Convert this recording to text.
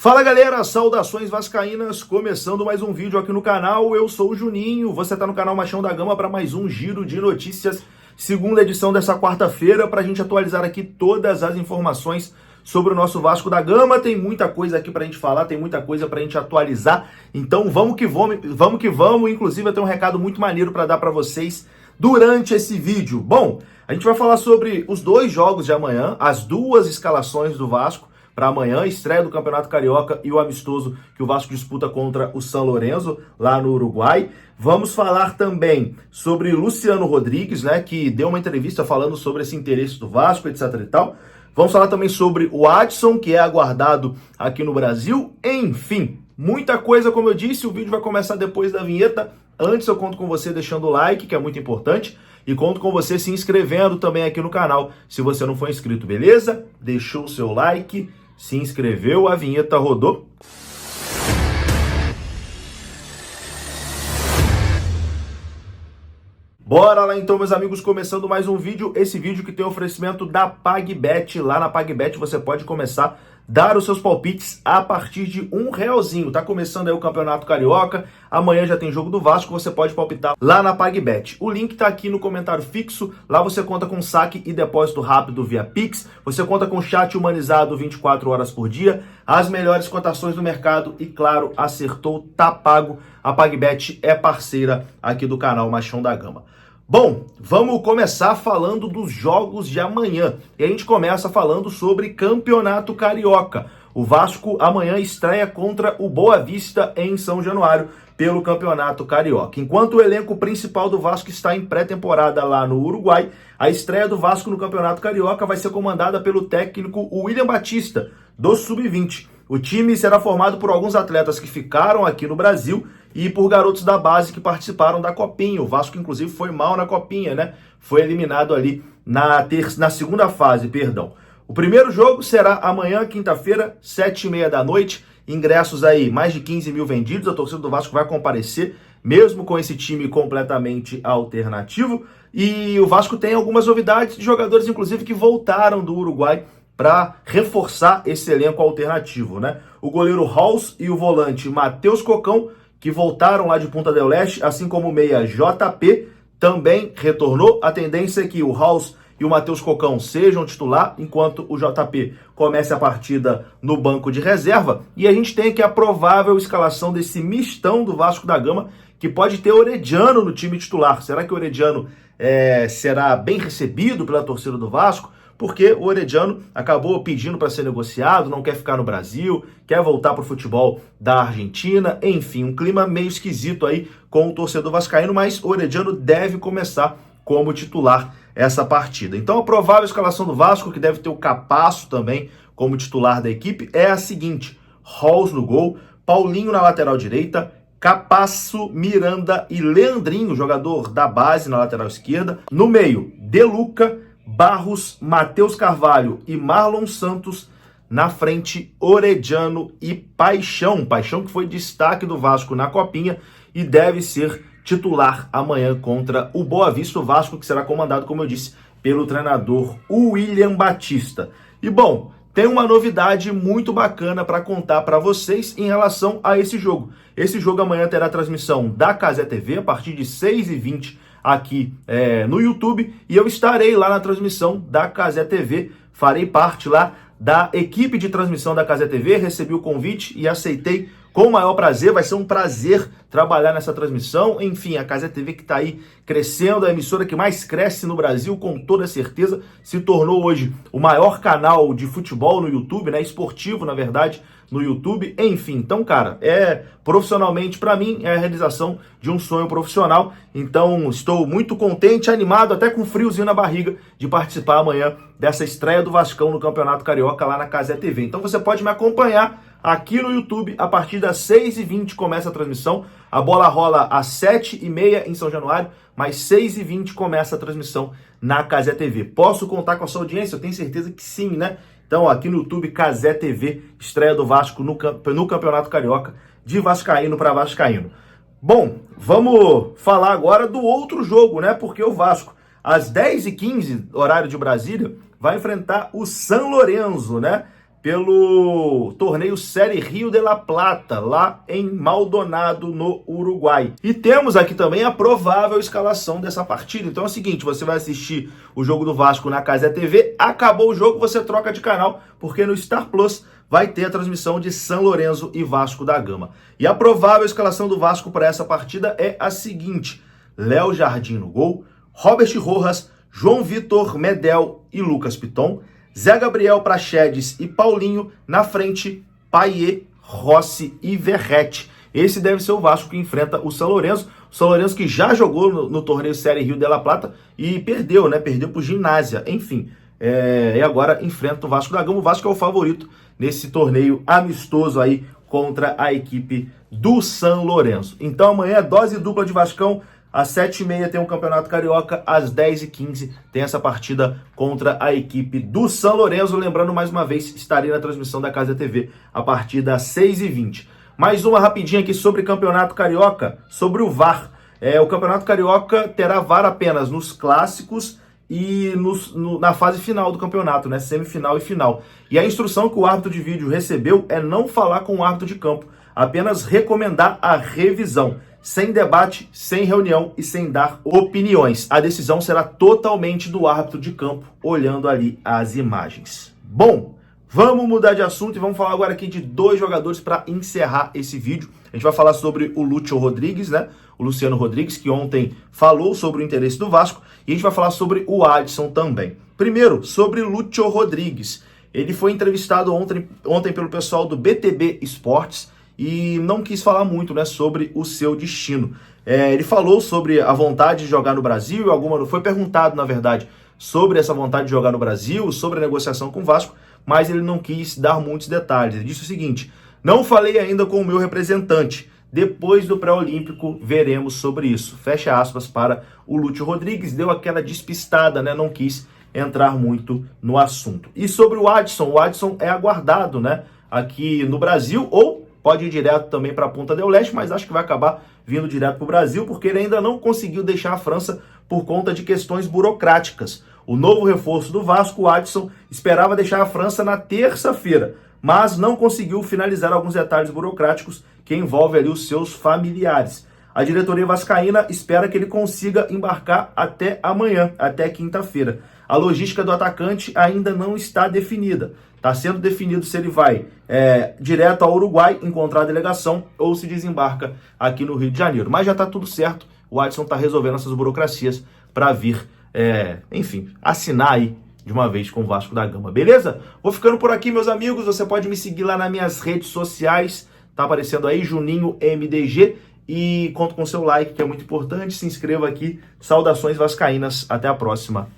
Fala galera, saudações vascaínas, começando mais um vídeo aqui no canal, eu sou o Juninho, você tá no canal Machão da Gama para mais um giro de notícias, segunda edição dessa quarta-feira, pra gente atualizar aqui todas as informações sobre o nosso Vasco da Gama. Tem muita coisa aqui pra gente falar, tem muita coisa pra gente atualizar, então vamos que vamos, inclusive eu tenho um recado muito maneiro pra dar pra vocês durante esse vídeo. Bom, a gente vai falar sobre os dois jogos de amanhã, as duas escalações do Vasco para amanhã, estreia do Campeonato Carioca e o amistoso que o Vasco disputa contra o São Lourenço, lá no Uruguai. Vamos falar também sobre Luciano Rodrigues, né, que deu uma entrevista falando sobre esse interesse do Vasco, etc e tal. Vamos falar também sobre o Adson, que é aguardado aqui no Brasil. Enfim, muita coisa, como eu disse, o vídeo vai começar depois da vinheta. Antes eu conto com você deixando o like, que é muito importante, e conto com você se inscrevendo também aqui no canal, se você não for inscrito, beleza? Deixou o seu like, se inscreveu, a vinheta rodou. Bora lá então, meus amigos, começando mais um vídeo. Esse vídeo que tem oferecimento da PagBet. Lá na PagBet você pode começar a dar os seus palpites a partir de R$1. Tá começando aí o Campeonato Carioca. Amanhã já tem jogo do Vasco, você pode palpitar lá na PagBet. O link tá aqui no comentário fixo. Lá você conta com saque e depósito rápido via Pix. Você conta com chat humanizado 24 horas por dia. As melhores cotações do mercado e, claro, acertou, tá pago. A PagBet é parceira aqui do canal Machão da Gama. Bom, vamos começar falando dos jogos de amanhã. E a gente começa falando sobre Campeonato Carioca. O Vasco amanhã estreia contra o Boa Vista em São Januário pelo Campeonato Carioca. Enquanto o elenco principal do Vasco está em pré-temporada lá no Uruguai, a estreia do Vasco no Campeonato Carioca vai ser comandada pelo técnico William Batista, do Sub-20. O time será formado por alguns atletas que ficaram aqui no Brasil e por garotos da base que participaram da Copinha. O Vasco, inclusive, foi mal na Copinha, né? Foi eliminado ali na segunda fase, perdão. O primeiro jogo será amanhã, quinta-feira, 7h30 da noite. Ingressos aí, mais de 15 mil vendidos. A torcida do Vasco vai comparecer, mesmo com esse time completamente alternativo. E o Vasco tem algumas novidades de jogadores, inclusive, que voltaram do Uruguai para reforçar esse elenco alternativo, né? O goleiro House e o volante Matheus Cocão, que voltaram lá de Punta del Este, assim como o meia JP, também retornou. A tendência é que o House e o Matheus Cocão sejam titular, enquanto o JP comece a partida no banco de reserva. E a gente tem aqui a provável escalação desse mistão do Vasco da Gama, que pode ter Orediano no time titular. Será que o Orediano será bem recebido pela torcida do Vasco? Porque o Orediano acabou pedindo para ser negociado, não quer ficar no Brasil, quer voltar para o futebol da Argentina, enfim, um clima meio esquisito aí com o torcedor vascaíno, mas o Orediano deve começar como titular essa partida. Então a provável escalação do Vasco, que deve ter o Capasso também como titular da equipe, é a seguinte: Halls no gol, Paulinho na lateral direita, Capasso, Miranda e Leandrinho, jogador da base na lateral esquerda. No meio, De Luca, Barros, Matheus Carvalho e Marlon Santos. Na frente, Orediano e Paixão. Paixão que foi destaque do Vasco na Copinha e deve ser titular amanhã contra o Boa Vista. O Vasco que será comandado, como eu disse, pelo treinador William Batista. E bom, tem uma novidade muito bacana para contar para vocês em relação a esse jogo. Esse jogo amanhã terá transmissão da Cazé TV a partir de 6h20 aqui no YouTube, e eu estarei lá na transmissão da Cazé TV, farei parte lá da equipe de transmissão da Cazé TV, recebi o convite e aceitei com o maior prazer. Vai ser um prazer trabalhar nessa transmissão. Enfim, a Cazé TV que está aí crescendo, a emissora que mais cresce no Brasil, com toda certeza, se tornou hoje o maior canal de futebol no YouTube, né, esportivo, na verdade, no YouTube. Enfim, então, cara, profissionalmente, para mim, é a realização de um sonho profissional. Então, estou muito contente, animado, até com friozinho na barriga, de participar amanhã dessa estreia do Vascão no Campeonato Carioca lá na Cazé TV. Então, você pode me acompanhar aqui no YouTube. A partir das 6h20 começa a transmissão. A bola rola às 7h30 em São Januário, mas 6h20 começa a transmissão na Cazé TV. Posso contar com a sua audiência? Eu tenho certeza que sim, né? Então, aqui no YouTube, Cazé TV, estreia do Vasco no Campeonato Carioca, de vascaíno para vascaíno. Bom, vamos falar agora do outro jogo, né? Porque o Vasco, às 10h15, horário de Brasília, vai enfrentar o São Lourenço, né? pelo torneio Série Rio de la Plata, lá em Maldonado, no Uruguai. E temos aqui também a provável escalação dessa partida. Então é o seguinte, você vai assistir o jogo do Vasco na Cazé TV, acabou o jogo, você troca de canal, porque no Star Plus vai ter a transmissão de São Lourenço e Vasco da Gama. E a provável escalação do Vasco para essa partida é a seguinte: Léo Jardim no gol, Robert Rojas, João Vitor, Medel e Lucas Piton, Zé Gabriel, Praxedes e Paulinho, na frente, Payet, Rossi e Verratti. Esse deve ser o Vasco que enfrenta o São Lourenço. O São Lourenço que já jogou no torneio Série Rio de la Plata e perdeu, né? Perdeu pro Ginásia, enfim. E agora enfrenta o Vasco da Gama. O Vasco é o favorito nesse torneio amistoso aí contra a equipe do São Lourenço. Então amanhã, dose dupla de Vascão. Às 7h30 tem um Campeonato Carioca, às 10h15 tem essa partida contra a equipe do São Lourenço. Lembrando, mais uma vez, estarei na transmissão da Cazé TV a partir das 6h20. Mais uma rapidinha aqui sobre Campeonato Carioca, sobre o VAR. O Campeonato Carioca terá VAR apenas nos clássicos e na fase final do campeonato, né? Semifinal e final. E a instrução que o árbitro de vídeo recebeu é não falar com o árbitro de campo, apenas recomendar a revisão. Sem debate, sem reunião e sem dar opiniões. A decisão será totalmente do árbitro de campo, olhando ali as imagens. Bom, vamos mudar de assunto e vamos falar agora aqui de dois jogadores para encerrar esse vídeo. A gente vai falar sobre o Lúcio Rodrigues, né? O Luciano Rodrigues, que ontem falou sobre o interesse do Vasco. E a gente vai falar sobre o Adson também. Primeiro, sobre o Lúcio Rodrigues. Ele foi entrevistado ontem pelo pessoal do BTB Esportes e não quis falar muito, né, sobre o seu destino. Ele falou sobre a vontade de jogar no Brasil, foi perguntado, na verdade, sobre essa vontade de jogar no Brasil, sobre a negociação com o Vasco, mas ele não quis dar muitos detalhes. Ele disse o seguinte: não falei ainda com o meu representante, depois do pré-olímpico veremos sobre isso. Fecha aspas para o Lúcio Rodrigues, deu aquela despistada, né, não quis entrar muito no assunto. E sobre o Adson é aguardado, né, aqui no Brasil, ou pode ir direto também para a Punta del Este, mas acho que vai acabar vindo direto para o Brasil, porque ele ainda não conseguiu deixar a França por conta de questões burocráticas. O novo reforço do Vasco, o Adson, esperava deixar a França na terça-feira, mas não conseguiu finalizar alguns detalhes burocráticos que envolvem ali os seus familiares. A diretoria vascaína espera que ele consiga embarcar até amanhã, até quinta-feira. A logística do atacante ainda não está definida. Está sendo definido se ele vai direto ao Uruguai encontrar a delegação ou se desembarca aqui no Rio de Janeiro. Mas já está tudo certo. O Adson está resolvendo essas burocracias para vir, enfim, assinar aí de uma vez com o Vasco da Gama. Beleza? Vou ficando por aqui, meus amigos. Você pode me seguir lá nas minhas redes sociais. Tá aparecendo aí, Juninho MDG. E conto com seu like, que é muito importante. Se inscreva aqui. Saudações vascaínas. Até a próxima.